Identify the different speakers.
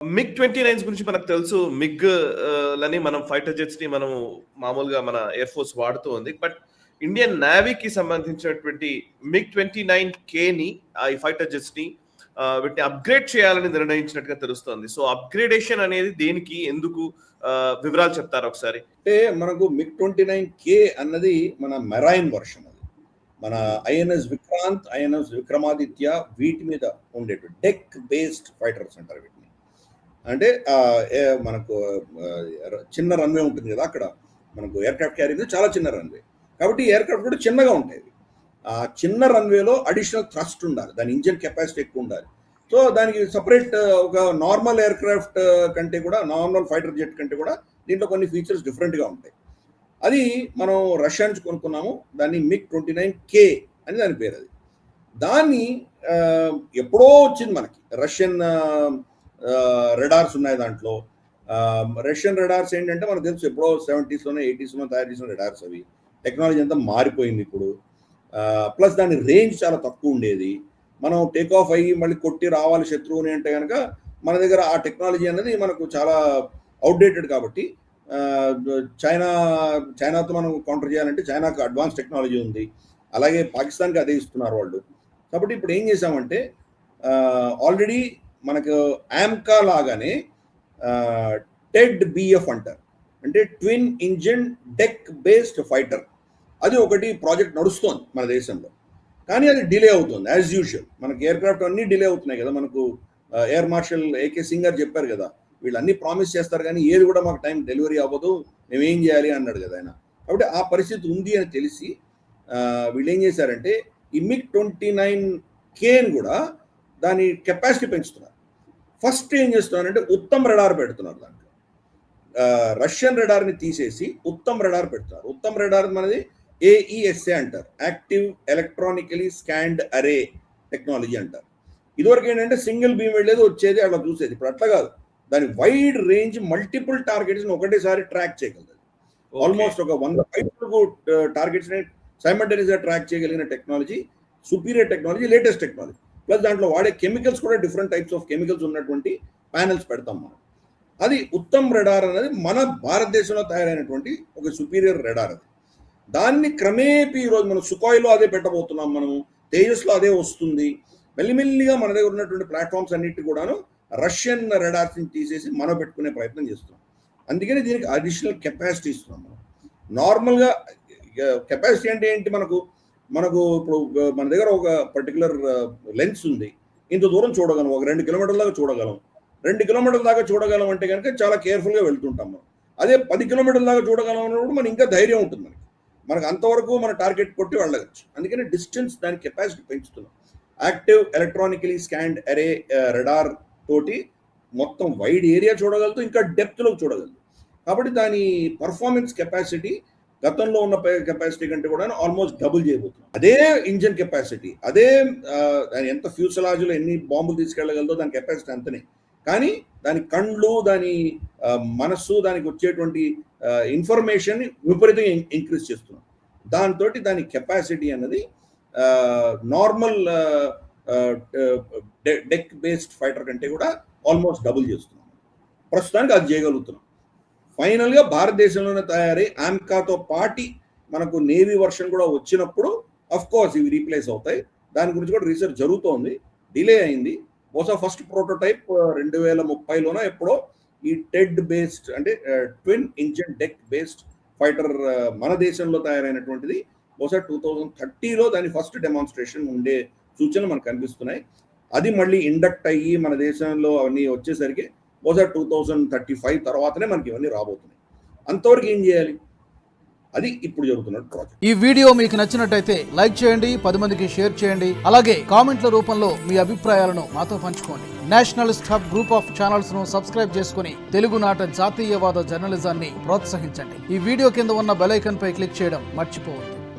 Speaker 1: MiG-29 గురించి మనకు తెలుసు. మిగ్ లని మనం ఫైటర్ జెట్స్ ని మనం మామూలుగా మన ఎయిర్ ఫోర్స్ వాడుతూ ఉంది. బట్ ఇండియన్ నేవీకి సంబంధించినటువంటి MiG-29K ని ఈ ఫైటర్ జెట్స్ ని వీటిని అప్గ్రేడ్ చేయాలని నిర్ణయించినట్టుగా తెలుస్తోంది. సో అప్గ్రేడేషన్ అనేది దేనికి, ఎందుకు వివరాలు చెప్తారా ఒకసారి?
Speaker 2: అంటే మనకు MiG-29K అన్నది మన మెరైన్ వర్షన్. అది మన ఐఎన్ఎస్ విక్రాంత్, ఐఎన్ఎస్ విక్రమాదిత్య వీటి మీద ఉండేటువంటి డెక్ బేస్డ్ ఫైటర్స్ అంటారు వీటిని. అంటే మనకు చిన్న రన్వే ఉంటుంది కదా, అక్కడ మనకు ఎయిర్క్రాఫ్ట్ క్యారియర్ చాలా చిన్న రన్వే, కాబట్టి ఎయిర్క్రాఫ్ట్ కూడా చిన్నగా ఉంటాయి. ఆ చిన్న రన్వేలో అడిషనల్ థ్రస్ట్ ఉండాలి, దాని ఇంజిన్ కెపాసిటీ ఎక్కువ ఉండాలి. సో దానికి సపరేట్ ఒక నార్మల్ ఎయిర్క్రాఫ్ట్ కంటే కూడా, నార్మల్ ఫైటర్ జెట్ కంటే కూడా దీంట్లో కొన్ని ఫీచర్స్ డిఫరెంట్గా ఉంటాయి. అది మనం రష్యా నుంచి కొనుక్కున్నాము, దాన్ని MiG-29K అని దాని పేరు. అది దాన్ని ఎప్పుడో వచ్చింది మనకి. రష్యన్ రెడార్స్ ఉన్నాయి దాంట్లో. రష్యన్ రెడార్స్ ఏంటంటే మనకు తెలుసు, ఎప్పుడో 70s 80s తయారు చేసిన రెడార్స్. అవి టెక్నాలజీ అంతా మారిపోయింది ఇప్పుడు. ప్లస్ దాని రేంజ్ చాలా తక్కువ ఉండేది. మనం టేక్ ఆఫ్ అయ్యి మళ్ళీ కొట్టి రావాలి శత్రువుని అంటే కనుక మన దగ్గర ఆ టెక్నాలజీ అనేది మనకు చాలా అవుట్డేటెడ్. కాబట్టి చైనాతో మనం కౌంటర్ చేయాలంటే చైనాకు అడ్వాన్స్ టెక్నాలజీ ఉంది, అలాగే పాకిస్తాన్కి అదే ఇస్తున్నారు వాళ్ళు. కాబట్టి ఇప్పుడు ఏం చేసామంటే ఆల్రెడీ మనకు ఆమ్కా లాగానే టెడ్ బిఎఫ్ అంటారు, అంటే twin engine deck based fighter. అది ఒకటి ప్రాజెక్ట్ నడుస్తోంది మన దేశంలో, కానీ అది డిలే అవుతుంది యాజ్ యూజువల్. మనకి ఎయిర్క్రాఫ్ట్ అన్నీ డిలే అవుతున్నాయి కదా. మనకు ఎయిర్ మార్షల్ ఏకే సింగర్ చెప్పారు కదా, వీళ్ళు అన్నీ ప్రామిస్ చేస్తారు కానీ ఏది కూడా మాకు టైం డెలివరీ అవ్వదు, మేము ఏం చేయాలి అన్నాడు కదా ఆయన. కాబట్టి ఆ పరిస్థితి ఉంది అని తెలిసి వీళ్ళు ఏం చేశారంటే ఈ MiG-29Kని కూడా దాని కెపాసిటీ పెంచుతున్నారు. ఫస్ట్ ఏం చేస్తున్నారంటే ఉత్తమ్ రెడార్ పెడుతున్నారు దాంట్లో. రష్యన్ రెడార్ని తీసేసి ఉత్తమ్ రెడార్ పెడుతున్నారు. ఉత్తమ్ రెడార్ మనది AESA అంటారు, యాక్టివ్ ఎలక్ట్రానికలీ స్కాన్డ్ అరే టెక్నాలజీ అంటారు. ఇదివరకు ఏంటంటే సింగిల్ బీమ్ వెళ్ళేది వచ్చేది అట్లా చూసేది, ఇప్పుడు అట్లా కాదు. దాని వైడ్ రేంజ్ మల్టిపుల్ టార్గెట్స్ ఒకటేసారి ట్రాక్ చేయగలదు. ఆల్మోస్ట్ ఒక 100 టార్గెట్స్ సైమల్టేనియస్గా ట్రాక్ చేయగలిగిన technology, superior technology, latest technology. Plus దాంట్లో వాడే కెమికల్స్ కూడా డిఫరెంట్ టైప్స్ ఆఫ్ కెమికల్స్ ఉన్నటువంటి ప్యానెల్స్ పెడతాం మనం. అది ఉత్తమ్ రెడార్ అనేది మన భారతదేశంలో తయారైనటువంటి ఒక సుపీరియర్ రెడార్. అది దాన్ని క్రమేపీ ఈరోజు మనం సుఖాయ్లో అదే పెట్టబోతున్నాం, మనము తేజస్లో అదే వస్తుంది. మెల్లిమెల్లిగా మన దగ్గర ఉన్నటువంటి ప్లాట్ఫామ్స్ అన్నిటి కూడాను రష్యన్ రెడార్స్ని తీసేసి మనం పెట్టుకునే ప్రయత్నం చేస్తున్నాం. అందుకని దీనికి అడిషనల్ కెపాసిటీ ఇస్తున్నాం మనం. నార్మల్గా కెపాసిటీ అంటే ఏంటి, మనకు ఇప్పుడు మన దగ్గర ఒక పర్టికులర్ లెన్స్ ఉంది, ఇంత దూరం చూడగలం, ఒక 2 కిలోమీటర్ల దాకా చూడగలం. 2 కిలోమీటర్ల దాకా చూడగలం అంటే కనుక చాలా కేర్ఫుల్గా వెళ్తుంటాం మనం. అదే 10 కిలోమీటర్ల దాకా చూడగలం అన్నప్పుడు మనకి ఇంకా ధైర్యం ఉంటుంది. మనకు అంతవరకు మన టార్గెట్ కొట్టి వెళ్ళవచ్చు. అందుకని డిస్టెన్స్, దాని కెపాసిటీ పెంచుతున్నాం. యాక్టివ్ ఎలక్ట్రానికలీ స్కాన్డ్ అరే రెడార్ తోటి మొత్తం వైడ్ ఏరియా చూడగలుగుతూ, ఇంకా డెప్త్లో చూడగలదు. కాబట్టి దాని పర్ఫార్మెన్స్ కెపాసిటీ గతంలో ఉన్న కెపాసిటీ కంటే కూడా ఆల్మోస్ట్ డబుల్ చేయబోతున్నాం. అదే ఇంజిన్ కెపాసిటీ, అదే దాని ఎంత ఫ్యూసలాజ్లో ఎన్ని బాంబులు తీసుకెళ్ళగలదో దాని కెపాసిటీ అంతనే. కానీ దాని కండ్లు, దాని మనస్సు, దానికి వచ్చేటువంటి ఇన్ఫర్మేషన్ విపరీతంగా ఇంక్రీజ్ చేస్తున్నాం. దాంతో దాని కెపాసిటీ అన్నది నార్మల్ డెక్ బేస్డ్ ఫైటర్ కంటే కూడా ఆల్మోస్ట్ డబుల్ చేస్తున్నాం. ప్రస్తుతానికి అది చేయగలుగుతున్నాం. ఫైనల్గా భారతదేశంలోనే తయారై ఆమ్కాతో పాటి మనకు నేవీ వర్షన్ కూడా వచ్చినప్పుడు అఫ్ కోర్స్ ఇవి రీప్లేస్ అవుతాయి. దాని గురించి కూడా రీసెర్చ్ జరుగుతోంది, డిలే అయింది. బహుశా ఫస్ట్ ప్రోటోటైప్ 2030లోనో ఎప్పుడో ఈ టెడ్ బేస్డ్ అంటే twin engine deck based fighter మన దేశంలో తయారైనటువంటిది బహుశా 2030లో దాని ఫస్ట్ డెమాన్స్ట్రేషన్ ఉండే సూచనలు మనకు కనిపిస్తున్నాయి. అది మళ్ళీ ఇండక్ట్ అయ్యి మన దేశంలో అవన్నీ వచ్చేసరికి బహుశా 2035 తర్వాతనే మనకి ఇవన్నీ రాబోతున్నాయి. అంతవరకు ఏం చేయాలి, అది ఇప్పుడు జరుగుతున్న ప్రాజెక్ట్.
Speaker 3: ఈ వీడియో మీకు నచ్చినట్టయితే లైక్ చేయండి, 10 మందికి షేర్ చేయండి. అలాగే కామెంట్ల రూపంలో మీ అభిప్రాయాలను మాతో పంచుకోండి. Nationalist hub group of channels ను సబ్స్క్రైబ్ చేసుకుని తెలుగునాట జాతీయవాద జర్నలిజాన్ని ప్రోత్సహించండి. ఈ వీడియో కింద ఉన్న బెల్ ఐకాన్ పై క్లిక్ చేయడం మర్చిపోవద్దు.